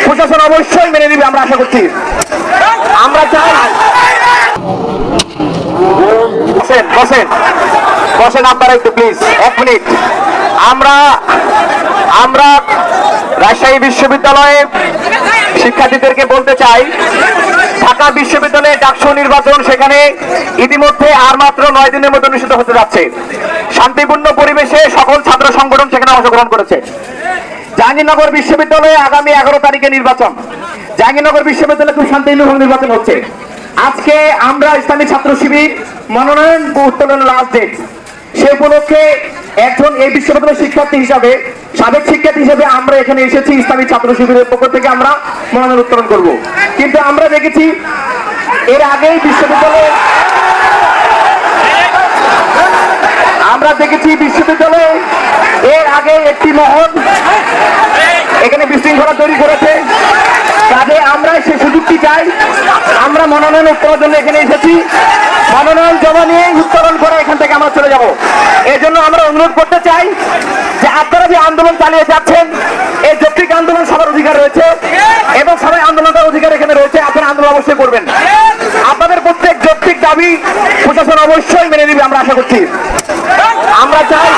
প্রশাসন অবশ্যই মেনে নিবে আমরা আশা করছি। আমরা চাই বসেন বসেন বসেন আপনারা একটু প্লিজ 1 মিনিট। আমরা রাজশাহী বিশ্ববিদ্যালয়ে শিক্ষার্থীদেরকে বলতে চাই, ঢাকা বিশ্ববিদ্যালয়ে ডাকসু নির্বাচন সেখানে ইতিমধ্যে আর মাত্র 9 দিনের মধ্যে অনুষ্ঠিত হতে যাচ্ছে। শান্তিপূর্ণ পরিবেশে সকল ছাত্র সংগঠন সেখানে অংশগ্রহণ করেছে। জাহাঙ্গীরনগর বিশ্ববিদ্যালয়ে আগামী 11 তারিখে নির্বাচন। জাহাঙ্গীরনগর বিশ্ববিদ্যালয়ে খুব শান্তিপূর্ণ নির্বাচন হচ্ছে। আজকে আমরা ইসলামী ছাত্র শিবির মনোনয়ন উত্তোলন লাস্ট ডেট, সে উপলক্ষে একজন এই বিশ্ববিদ্যালয়ের শিক্ষার্থী হিসাবে, সাবেক শিক্ষার্থী হিসেবে আমরা এখানে এসেছি। ইসলামী ছাত্র শিবিরের পক্ষ থেকে আমরা মনোনয়ন উত্তোলন করব। কিন্তু আমরা দেখেছি এর আগেই বিশ্ববিদ্যালয়ে এর আগে একটি মহল এখানে বিশৃঙ্খলা তৈরি করেছে। কাজে আমরা সেই সুযোগটি চাই। আমরা মনোনয়ন উত্তোলনের জন্য এখানে এসেছি। মনোনয়ন জমা নিয়ে উত্তোলন করে এখান থেকে আমরা চলে যাব। এই জন্য আমরা অনুরোধ করতে চাই যে আপনারা যে আন্দোলন চালিয়ে যাচ্ছেন, এই যৌক্তিক আন্দোলন সবার অধিকার রয়েছে এবং সবাই আন্দোলনের অধিকার এখানে রয়েছে। আপনারা আন্দোলন অবশ্যই করবেন। আপনাদের প্রত্যেক যৌক্তিক দাবি প্রশাসন অবশ্যই মেনে নিবে আমরা আশা করছি। আমরা চাই